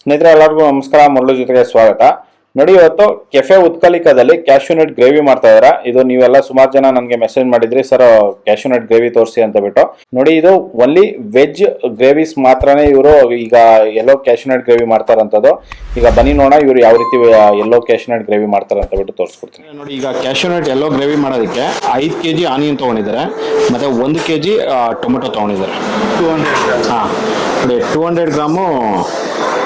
ಸ್ನೇಹಿತರೆ ಎಲ್ಲರಿಗೂ ನಮಸ್ಕಾರ. ಮುರಳು ಜೊತೆಗೆ ಸ್ವಾಗತ. ನೋಡಿ, ಇವತ್ತು ಕೆಫೆ ಉತ್ಕಲಿಕದಲ್ಲಿ ಕ್ಯಾಶ್ಯೂನಟ್ ಗ್ರೇವಿ ಮಾಡ್ತಾ ಇದಾರೆ. ಇದು ನೀವೆಲ್ಲ ಸುಮಾರು ಜನ ನನಗೆ ಮೆಸೇಜ್ ಮಾಡಿದ್ರಿ, ಸರ್ ಕ್ಯಾಶ್ಯೂನಟ್ ಗ್ರೇವಿ ತೋರಿಸಿ ಅಂತ ಬಿಟ್ಟು. ನೋಡಿ, ಇದು ಒನ್ಲಿ ವೆಜ್ ಗ್ರೇವಿಸ್ ಮಾತ್ರನೇ ಇವರು ಈಗ ಎಲ್ಲೋ ಕ್ಯಾಶ್ಯೂನಟ್ ಗ್ರೇವಿ ಮಾಡ್ತಾರಂತದ್ದು. ಈಗ ಬನ್ನಿ ನೋಡೋಣ ಇವರು ಯಾವ ರೀತಿ ಎಲ್ಲೋ ಕ್ಯಾಶ್ಯೂನಟ್ ಗ್ರೇವಿ ಮಾಡ್ತಾರೆ ಅಂತ ಬಿಟ್ಟು ತೋರಿಸ್ಕೊಡ್ತೀನಿ. ನೋಡಿ, ಈಗ ಕ್ಯಾಶ್ಯೂನಟ್ ಎಲ್ಲೋ ಗ್ರೇವಿ ಮಾಡೋದಕ್ಕೆ 5 kg ಆನಿಯನ್ ತೊಗೊಂಡಿದ್ದಾರೆ, ಮತ್ತೆ 1 kg ಟೊಮೆಟೊ ತೊಗೊಂಡಿದ್ದಾರೆ. 200 ಗ್ರಾಮು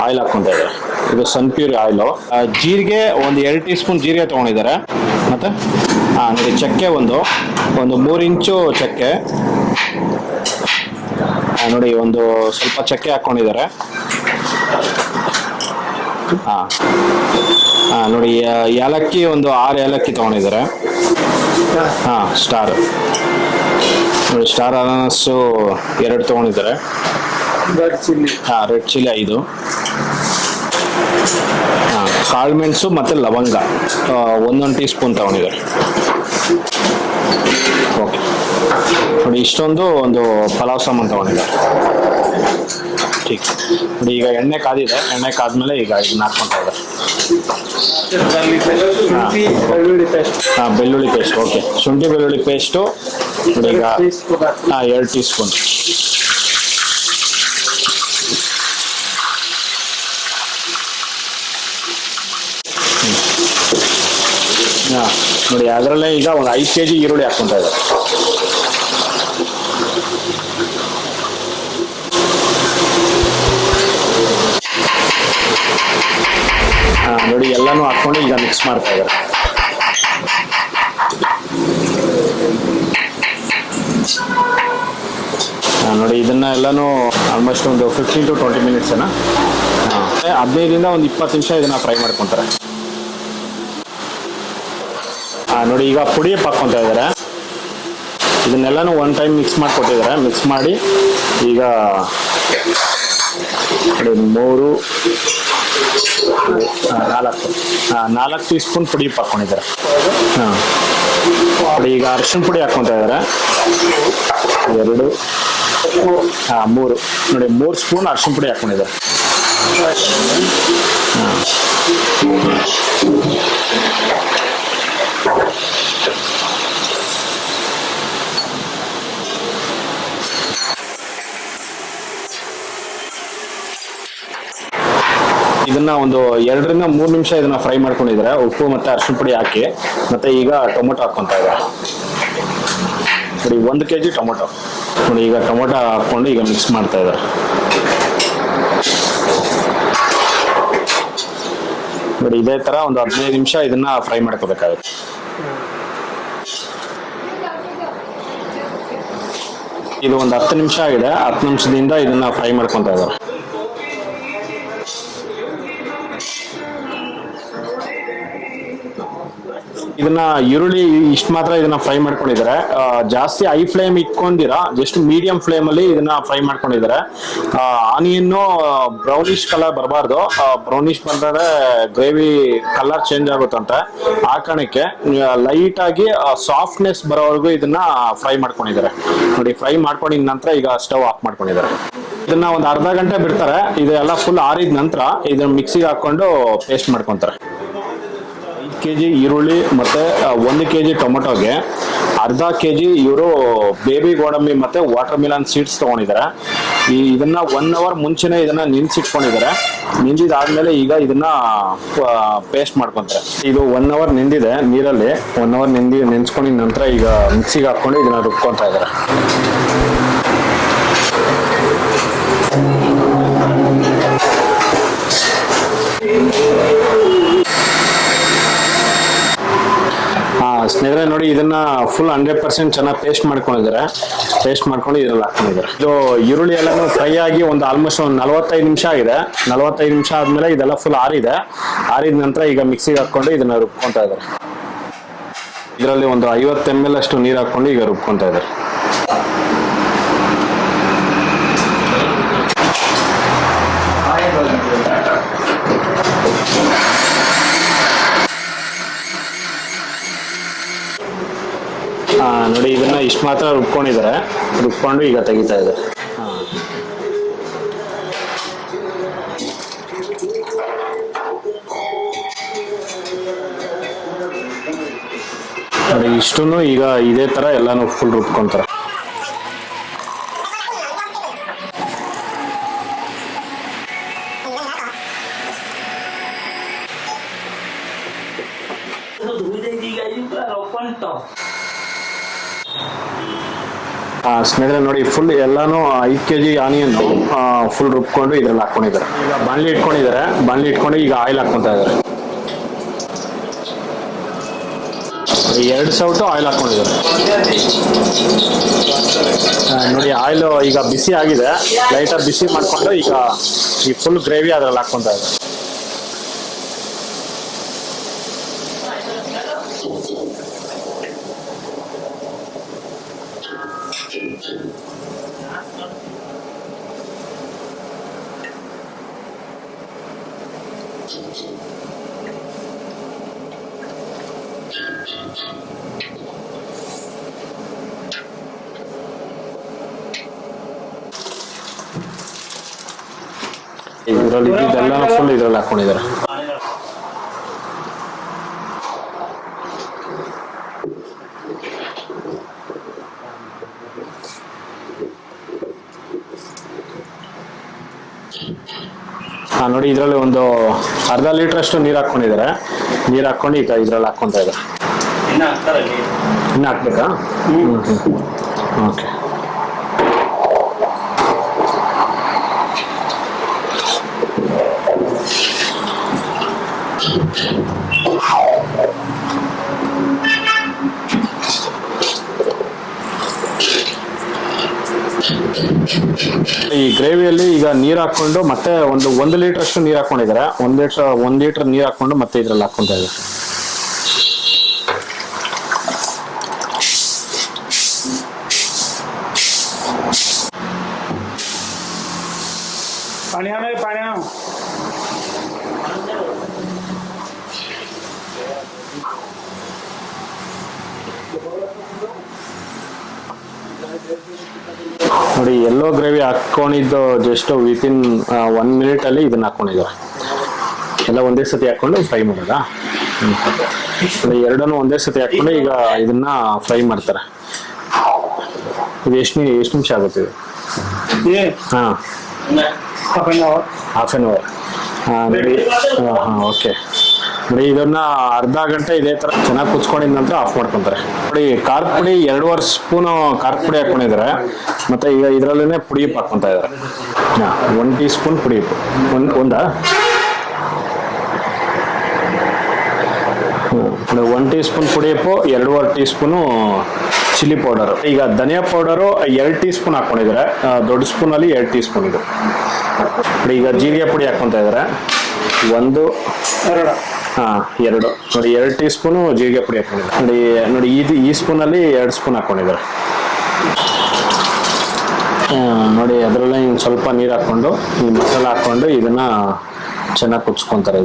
ಆಯಿಲ್ ಹಾಕ್ಕೊಂತ ಇದ್ದಾರೆ. ಇದು ಸನ್ಪ್ಯೂರ್ ಆಯಿಲು. ಜೀರಿಗೆ ಒಂದು 2 ಟೀ ಸ್ಪೂನ್ ಜೀರಿಗೆ ತೊಗೊಂಡಿದ್ದಾರೆ. ಮತ್ತು ನೋಡಿ, ಚಕ್ಕೆ ಒಂದು 3 ಇಂಚು ಚಕ್ಕೆ ನೋಡಿ, ಒಂದು ಸ್ವಲ್ಪ ಚಕ್ಕೆ ಹಾಕ್ಕೊಂಡಿದ್ದಾರೆ. ನೋಡಿ, ಏಲಕ್ಕಿ ಒಂದು 6 ಏಲಕ್ಕಿ ತೊಗೊಂಡಿದ್ದಾರೆ. ಸ್ಟಾರ್ ನೋಡಿ, ಸ್ಟಾರ್ ಅನಾನಸ್ಸು 2 ತೊಗೊಂಡಿದ್ದಾರೆ. ರೆಡ್ ಚಿಲ್ಲಿ 5, ಕಾಳು ಮೆಣಸು ಮತ್ತು ಲವಂಗ 1 ಟೀ ಸ್ಪೂನ್ ತಗೊಂಡಿದ್ದಾರೆ. ಓಕೆ ನೋಡಿ, ಇಷ್ಟೊಂದು ಒಂದು ಪಲಾವ್ ಸಾಮಾನು ತಗೊಂಡಿದ್ದಾರೆ. ಠೀಕ್ ನೋಡಿ, ಈಗ ಎಣ್ಣೆ ಕಾದಿದೆ. ಎಣ್ಣೆ ಕಾದ್ಮೇಲೆ ಈಗ ಇದನ್ನ ಹಾಕ್ಕೊತಾ ಇದ್ದಾರೆ. ಬೆಳ್ಳುಳ್ಳಿ ಪೇಸ್ಟ್. ಓಕೆ, ಶುಂಠಿ ಬೆಳ್ಳುಳ್ಳಿ ಪೇಸ್ಟು ನೋಡಿ ಈಗ 2 ಟೀ ಸ್ಪೂನ್. ನೋಡಿ, ಅದರಲ್ಲೇ ಈಗ ಒಂದು 5 kg ಈರುಳ್ಳಿ ಹಾಕ್ಕೊಂತ ಇದ್ದಾರೆ. ನೋಡಿ, ಎಲ್ಲಾನು ಹಾಕೊಂಡು ಈಗ ಮಿಕ್ಸ್ ಮಾಡ್ತಾ ಇದ್ದಾರೆ. ನೋಡಿ, ಇದನ್ನ ಎಲ್ಲಾನು ಆಲ್ಮೋಸ್ಟ್ ಒಂದು 15 to 20 ಮಿನಿಟ್ಸ್ 15ರಿಂದ ಒಂದು 20 ನಿಮಿಷ ಇದನ್ನ ಫ್ರೈ ಮಾಡ್ಕೊಂತಾರೆ. ನೋಡಿ, ಈಗ ಪುಡಿ ಹಾಕ್ಕೊಂತ ಇದ್ದಾರೆ. ಇದನ್ನೆಲ್ಲಾನು 1 ಟೈಮ್ ಮಿಕ್ಸ್ ಮಾಡಿಕೊಟ್ಟಿದ್ದಾರೆ. ಮಿಕ್ಸ್ ಮಾಡಿ ಈಗ ನೋಡಿ 4 ಟೀ ಸ್ಪೂನ್ ಪುಡಿ ಹಾಕ್ಕೊಂಡಿದ್ದಾರೆ. ನೋಡಿ, ಈಗ ಅರಿಶಿನ ಪುಡಿ ಹಾಕ್ಕೊಂತ ಇದ್ದಾರೆ. 2 3 ನೋಡಿ 3 ಸ್ಪೂನ್ ಅರಿಶಿನ ಪುಡಿ ಹಾಕ್ಕೊಂಡಿದ್ದಾರೆ. ಇದನ್ನ ಒಂದು 2ರಿಂದ 3 ನಿಮಿಷ ಇದನ್ನ ಫ್ರೈ ಮಾಡ್ಕೊಂಡಿದ್ದಾರೆ, ಉಪ್ಪು ಮತ್ತೆ ಅರಿಶಿನ ಪುಡಿ ಹಾಕಿ. ಮತ್ತೆ ಈಗ ಟೊಮೊಟೊ ಹಾಕ್ಕೊಂತ ಇದ್ದಾರೆ. ನೋಡಿ, 1 kg ಟೊಮೊಟೊ. ನೋಡಿ, ಈಗ ಟೊಮೊಟೊ ಹಾಕೊಂಡು ಈಗ ಮಿಕ್ಸ್ ಮಾಡ್ತಾ ಇದ್ದಾರೆ. ನೋಡಿ, ಇದೇ ತರ ಒಂದು 15 ನಿಮಿಷ ಇದನ್ನ ಫ್ರೈ ಮಾಡ್ಕೋಬೇಕಾಗುತ್ತೆ. ಇದು ಒಂದು 10 ನಿಮಿಷ ಆಗಿದೆ. 10 ನಿಮಿಷದಿಂದ ಇದನ್ನ ಫ್ರೈ ಮಾಡ್ಕೊಂತ ಇದ್ದಾರೆ. ಇದನ್ನ ಈರುಳ್ಳಿ ಇಷ್ಟು ಮಾತ್ರ ಇದನ್ನ ಫ್ರೈ ಮಾಡ್ಕೊಂಡಿದ್ದಾರೆ. ಜಾಸ್ತಿ ಹೈ ಫ್ಲೇಮ್ ಇಟ್ಕೊಂಡಿರಾ, ಜಸ್ಟ್ ಮೀಡಿಯಂ ಫ್ಲೇಮ್ ಅಲ್ಲಿ ಇದನ್ನ ಫ್ರೈ ಮಾಡ್ಕೊಂಡಿದ್ದಾರೆ. ಆನಿಯನ್ನು ಬ್ರೌನಿಶ್ ಕಲರ್ ಬರಬಾರ್ದು. ಬ್ರೌನಿಶ್ ಬಂದ್ರೆ ಗ್ರೇವಿ ಕಲರ್ ಚೇಂಜ್ ಆಗುತ್ತಂತೆ. ಆ ಕಾರಣಕ್ಕೆ ಲೈಟ್ ಆಗಿ ಸಾಫ್ಟ್ನೆಸ್ ಬರೋವರೆಗೂ ಇದನ್ನ ಫ್ರೈ ಮಾಡ್ಕೊಂಡಿದ್ದಾರೆ. ನೋಡಿ, ಫ್ರೈ ಮಾಡ್ಕೊಂಡಿದ ನಂತರ ಈಗ ಸ್ಟವ್ ಆಫ್ ಮಾಡ್ಕೊಂಡಿದ್ದಾರೆ. ಇದನ್ನ ಒಂದು ಅರ್ಧ ಗಂಟೆ ಬಿಡ್ತಾರೆ. ಇದೆಲ್ಲ ಫುಲ್ ಆರಿದ ನಂತರ ಇದನ್ನ ಮಿಕ್ಸಿಗೆ ಹಾಕೊಂಡು ಪೇಸ್ಟ್ ಮಾಡ್ಕೊಂತಾರೆ. 5 kg ಈರುಳ್ಳಿ ಮತ್ತೆ 1 kg ಟೊಮೆಟೊಗೆ ಅರ್ಧ kg ಇವರು ಬೇಬಿ ಗೋಡಂಬಿ ಮತ್ತೆ ವಾಟರ್ ಮಿಲನ್ ಸೀಡ್ಸ್ ತಗೊಂಡಿದ್ದಾರೆ. ಇದನ್ನ 1 hour ಮುಂಚೆನೆ ಇದನ್ನ ನೆನ್ಸಿಟ್ಕೊಂಡಿದ್ದಾರೆ. ನೆಂದಿದಾದ್ಮೇಲೆ ಈಗ ಇದನ್ನ ಪೇಸ್ಟ್ ಮಾಡ್ಕೊಂತಾರೆ. ಇದು 1 hour ನೆಂದಿದೆ ನೀರಲ್ಲಿ. 1 hour ನೆನ್ಸ್ಕೊಂಡಿದ ನಂತರ ಈಗ ಮಿಕ್ಸಿಗೆ ಹಾಕೊಂಡು ಇದನ್ನ ರುಬ್ಕೊಂತ ಇದ್ದಾರೆ. ಸ್ನೇಹಿತರೆ ನೋಡಿ, ಇದನ್ನ ಫುಲ್ 100% ಚೆನ್ನಾಗಿ ಪೇಸ್ಟ್ ಮಾಡ್ಕೊಂಡಿದ್ದಾರೆ. ಪೇಸ್ಟ್ ಮಾಡ್ಕೊಂಡು ಇದ್ರಲ್ಲಿ ಹಾಕೊಂಡಿದ್ದಾರೆ. ಇದು ಈರುಳ್ಳಿ ಎಲ್ಲಾನು ಫ್ರೈ ಆಗಿ ಒಂದು ಆಲ್ಮೋಸ್ಟ್ ಒಂದು 45 ನಿಮಿಷ ಆಗಿದೆ. 45 ನಿಮಿಷ ಆದ್ಮೇಲೆ ಇದೆಲ್ಲ ಫುಲ್ ಆರಿದ ನಂತರ ಈಗ ಮಿಕ್ಸಿಗೆ ಹಾಕೊಂಡು ಇದನ್ನ ರುಬ್ಕೊಂತ ಇದ್ದಾರೆ. ಇದರಲ್ಲಿ ಒಂದು 50 ml ಅಷ್ಟು ನೀರು ಹಾಕೊಂಡು ಈಗ ರುಬ್ಕೊಂತ ಇದ್ದಾರೆ. ನೋಡಿ, ಇದನ್ನ ಇಷ್ಟು ಮಾತ್ರ ರುಬ್ಕೊಂಡಿದ್ದಾರೆ. ರುಬ್ಕೊಂಡು ಈಗ ತೆಗಿತಾ ಇದ್ದಾರೆ. ಇಷ್ಟನ್ನು ಈಗ ಇದೇ ತರ ಎಲ್ಲಾನು ಫುಲ್ ರುಬ್ಕೊಂತಾರೆ. ಸ್ನೇಹಿತರೆ ನೋಡಿ, ಫುಲ್ ಎಲ್ಲಾನು 5 kg ಆನಿಯನ್ ಫುಲ್ ರುಬ್ಕೊಂಡು ಇದ್ರಲ್ಲಿ ಹಾಕೊಂಡಿದ್ದಾರೆ. ಈಗ ಬಾಣಲಿ ಇಟ್ಕೊಂಡಿದ್ದಾರೆ, ಬಾಣಲಿ ಇಟ್ಕೊಂಡು ಈಗ ಆಯಿಲ್ ಹಾಕೊಂತ ಇದ್ದಾರೆ. 2 ಸೌಟು ಆಯಿಲ್ ಹಾಕೊಂಡಿದ್ದಾರೆ. ನೋಡಿ ಆಯಿಲ್ ಈಗ ಬಿಸಿ ಆಗಿದೆ, ಲೈಟಾಗಿ ಬಿಸಿ ಮಾಡ್ಕೊಂಡು ಈಗ ಈ ಫುಲ್ ಗ್ರೇವಿ ಅದ್ರಲ್ಲಿ ಹಾಕೊಂತ ಇದ್ದಾರೆ. ಇದರಲ್ಲಿ ಇದೆಲ್ಲ ಫುಲ್ ಇದ್ರಲ್ಲಿ ಹಾಕೊಂಡಿದ್ದಾರೆ. ನೋಡಿ ಇದರಲ್ಲಿ ಒಂದು ಅರ್ಧ ಲೀಟರ್ ಅಷ್ಟು ನೀರು ಹಾಕೊಂಡಿದ್ದಾರೆ. ನೀರು ಹಾಕೊಂಡು ಈಗ ಇದ್ರಲ್ಲಿ ಹಾಕೊಂತ ಇದ್ದಾರೆ. ಇನ್ನು ಹಾಕ್ಬೇಕಾ? ಓಕೆ. ಈ ಗ್ರೇವಿಯಲ್ಲಿ ಈಗ ನೀರು ಹಾಕೊಂಡು ಮತ್ತೆ ಒಂದು ಲೀಟರ್ ಅಷ್ಟು ನೀರು ಹಾಕೊಂಡಿದ್ದಾರೆ. ಒಂದ್ ಲೀಟರ್ ನೀರು ಹಾಕೊಂಡು ಮತ್ತೆ ಇದ್ರಲ್ಲಿ ಹಾಕೊಂತ ಇದ್ದಾರೆ. ನೋಡಿ ಎಲ್ಲೋ ಗ್ರೇವಿ ಹಾಕೊಂಡಿದ್ದು ಜಸ್ಟ್ ವಿತಿನ್ 1 minute ಅಲ್ಲಿ ಇದನ್ನ ಹಾಕೊಂಡಿದ್ದಾರೆ. ಎಲ್ಲ ಒಂದೇ ಸತಿ ಹಾಕೊಂಡು ಫ್ರೈ ಮಾಡೋದಾ? ಎರಡನ್ನು ಒಂದೇ ಸತಿ ಹಾಕೊಂಡು ಈಗ ಇದನ್ನ ಫ್ರೈ ಮಾಡ್ತಾರೆ. ಇದು ಎಷ್ಟು ನಿಮಿಷ ಆಗುತ್ತೆ ಇದು? Half an hour. ನೋಡಿ ಓಕೆ. ನೋಡಿ ಇದನ್ನ ಅರ್ಧ ಗಂಟೆ ಇದೇ ತರ ಚೆನ್ನಾಗಿ ಕುಚ್ಕೊಂಡಿದ ನಂತರ ಆಫ್ ಮಾಡ್ಕೊಂತಾರೆ. ನೋಡಿ ಖಾರದ ಪುಡಿ 2.5 ಸ್ಪೂನು ಖಾರದ ಪುಡಿ ಹಾಕೊಂಡಿದ್ದಾರೆ. ಮತ್ತೆ ಈಗ ಇದ್ರಲ್ಲೇನೆ ಪುಡಿ ಉಪ್ಪು ಹಾಕೊಂತ ಇದ್ದಾರೆ. 1 ಟೀ ಸ್ಪೂನ್ ಪುಡಿ ಉಪ್ಪು. ಒಂದಾ 1 ಟೀ ಸ್ಪೂನ್ ಪುಡಿ ಉಪ್ಪು, 2.5 ಟೀ ಸ್ಪೂನು ಚಿಲ್ಲಿ ಪೌಡರ್. ಈಗ ಧನಿಯಾ ಪೌಡರು 2 ಟೀ ಸ್ಪೂನ್ ಹಾಕೊಂಡಿದ್ದಾರೆ. ದೊಡ್ಡ ಸ್ಪೂನ್ ಅಲ್ಲಿ 2 ಟೀ ಸ್ಪೂನ್ ಇದು. ಈಗ ಜೀರಿಗೆ ಪುಡಿ ಹಾಕೊಂತ ಇದ್ದಾರೆ. 2 ನೋಡಿ 2 ಟೀ ಸ್ಪೂನು ಜೀರಿಗೆ ಪುಡಿ ಹಾಕೊಂಡಿದ್ದಾರೆ. ನೋಡಿ ಈ ಸ್ಪೂನ್ ಅಲ್ಲಿ 2 ಸ್ಪೂನ್ ಹಾಕೊಂಡಿದ್ದಾರೆ. ನೋಡಿ ಅದರಲ್ಲೇ ಸ್ವಲ್ಪ ನೀರು ಹಾಕೊಂಡು ಈ ಮಸಾಲ ಹಾಕೊಂಡು ಇದನ್ನ ಚೆನ್ನಾಗಿ ಕುಚ್ಕೊಂತಾರೆ.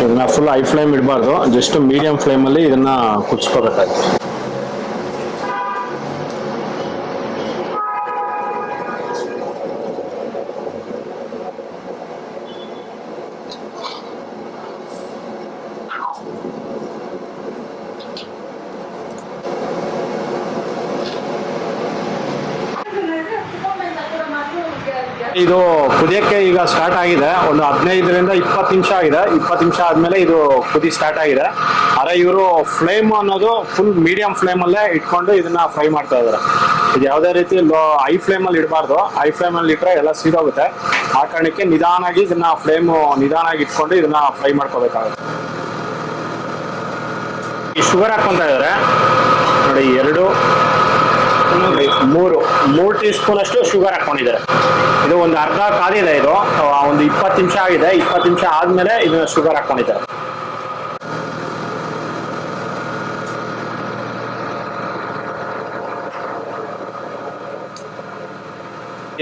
ಇದನ್ನ ಫುಲ್ ಹೈ ಫ್ಲೇಮ್ ಇಡಬಾರ್ದು, ಜಸ್ಟ್ ಮೀಡಿಯಂ ಫ್ಲೇಮಲ್ಲಿ ಇದನ್ನ ಕುಚ್ಕೋಬೇಕಾಗುತ್ತೆ. ಇದು ಕುದಿಯಕ್ಕೆ ಈಗ ಸ್ಟಾರ್ಟ್ ಆಗಿದೆ. ಒಂದು 15ರಿಂದ 20 ನಿಮಿಷ ಆಗಿದೆ. 20 ನಿಮಿಷ ಆದ್ಮೇಲೆ ಇದು ಕುದಿ ಸ್ಟಾರ್ಟ್ ಆಗಿದೆ. ಆದ್ರೆ ಇವರು ಫ್ಲೇಮ್ ಅನ್ನೋದು ಫುಲ್ ಮೀಡಿಯಂ ಫ್ಲೇಮ್ ಅಲ್ಲೇ ಇಟ್ಕೊಂಡು ಇದನ್ನ ಫ್ರೈ ಮಾಡ್ತಾ ಇದ್ದಾರೆ. ಇದು ಯಾವುದೇ ರೀತಿ ಹೈ ಫ್ಲೇಮ್ ಅಲ್ಲಿ ಇಡಬಾರ್ದು. ಹೈ ಫ್ಲೇಮ್ ಅಲ್ಲಿ ಇಟ್ರೆ ಎಲ್ಲ ಸೀದೋಗುತ್ತೆ. ಆ ಕಾರಣಕ್ಕೆ ನಿಧಾನಾಗಿ ಇದನ್ನ ಫ್ಲೇಮ್ ನಿಧಾನಾಗಿ ಇಟ್ಕೊಂಡು ಇದನ್ನ ಫ್ರೈ ಮಾಡ್ಕೋಬೇಕಾಗುತ್ತೆ. ಈ ಶುಗರ್ ಹಾಕೊಂತ ಇದ್ದಾರೆ. ನೋಡಿ 3 ಟೀ ಸ್ಪೂನ್ ಅಷ್ಟು ಶುಗರ್ ಹಾಕೊಂಡಿದ್ದಾರೆ. ಇದು ಒಂದು ಅರ್ಧ ಕಾದಿದೆ. ಇದು ಒಂದು 20 ನಿಮಿಷ ಆಗಿದೆ. 20 ನಿಮಿಷ ಆದ್ಮೇಲೆ ಇದನ್ನ ಶುಗರ್ ಹಾಕೊಂಡಿದ್ದಾರೆ.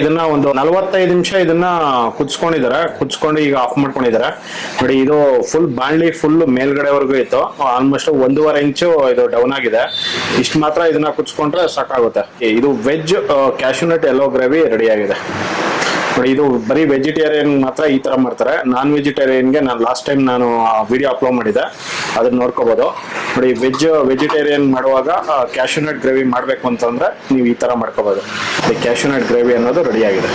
ಇದನ್ನ ಒಂದು 45 ನಿಮಿಷ ಇದನ್ನ ಕುಚ್ಕೊಂಡಿದ್ದಾರೆ. ಕುಚ್ಕೊಂಡು ಈಗ ಆಫ್ ಮಾಡ್ಕೊಂಡಿದ್ದಾರೆ. ನೋಡಿ ಇದು ಫುಲ್ ಬಾಣ್ಲಿ ಫುಲ್ ಮೇಲ್ಗಡೆವರೆಗೂ ಇತ್ತು. ಆಲ್ಮೋಸ್ಟ್ 1.5 ಇಂಚು ಇದು ಡೌನ್ ಆಗಿದೆ. ಇಷ್ಟು ಮಾತ್ರ ಇದನ್ನ ಕುಚ್ಕೊಂಡ್ರೆ ಸಾಕಾಗುತ್ತೆ. ಇದು veg cashew nut yellow gravy ready ಆಗಿದೆ. ನೋಡಿ ಇದು ಬರೀ ವೆಜಿಟೇರಿಯನ್ ಮಾತ್ರ ಈ ತರ ಮಾಡ್ತಾರೆ. ನಾನ್ ವೆಜಿಟೇರಿಯನ್ಗೆ ನಾನು ಲಾಸ್ಟ್ ಟೈಮ್ ನಾನು ವಿಡಿಯೋ ಅಪ್ಲೋಡ್ ಮಾಡಿದ್ದೆ, ಅದನ್ನ ನೋಡ್ಕೋಬಹುದು. ನೋಡಿ ವೆಜಿಟೇರಿಯನ್ ಮಾಡುವಾಗ ಕ್ಯಾಶ್ಯೂ ನಟ್ ಗ್ರೇವಿ ಮಾಡಬೇಕು ಅಂತಂದ್ರೆ ನೀವು ಈ ತರ ಮಾಡ್ಕೋಬಹುದು. ಈ ಕ್ಯಾಶ್ಯೂ ನಟ್ ಗ್ರೇವಿ ಅನ್ನೋದು ರೆಡಿ ಆಗಿದೆ.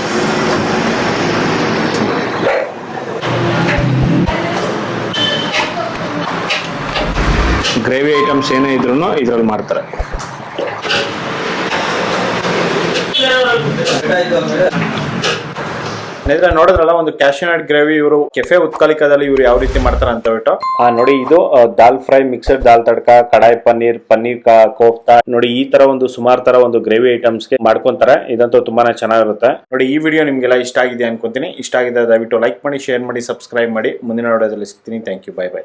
ಗ್ರೇವಿ ಐಟಮ್ಸ್ ಏನೇ ಇದ್ರು ಇದ್ರಲ್ಲಿ ಮಾಡ್ತಾರೆ. ನೋಡಿದ್ರಲ್ಲ, ಒಂದು ಕ್ಯಾಶ್ಯೂ ನಟ್ ಗ್ರೇವಿ ಇವರು ಕೆಫೆ ಉತ್ಕಲಿಕದಲ್ಲಿ ಇವರು ಯಾವ ರೀತಿ ಮಾಡ್ತಾರೆ ಅಂತ ಹೇಳ್ಬಿಟ್ಟು ನೋಡಿ. ಇದು ದಾಲ್ ಫ್ರೈ, ಮಿಕ್ಸಡ್ ದಾಲ್ ತಡ್ಕ, ಕಡಾಯಿ ಪನ್ನೀರ್, ಕೋಫ್ತಾ, ನೋಡಿ ಈ ತರ ಒಂದು ಸುಮಾರು ತರ ಒಂದು ಗ್ರೇವಿ ಐಟಮ್ಸ್ ಗೆ ಮಾಡ್ಕೊಂತಾರೆ. ಇದಂತೂ ತುಂಬಾನೇ ಚೆನ್ನಾಗಿರುತ್ತೆ. ನೋಡಿ ಈ ವಿಡಿಯೋ ನಿಮ್ಗೆಲ್ಲ ಇಷ್ಟ ಆಗಿದೆ ಅನ್ಕೊಂತೀನಿ. ಇಷ್ಟ ಆಗಿದೆ ದಯವಿಟ್ಟು ಲೈಕ್ ಮಾಡಿ, ಶೇರ್ ಮಾಡಿ, ಸಬ್ಸ್ಕ್ರೈಬ್ ಮಾಡಿ. ಮುಂದಿನ ವಿಡಿಯೋದಲ್ಲಿ ಸಿಗ್ತೀನಿ. Thank you, bye by.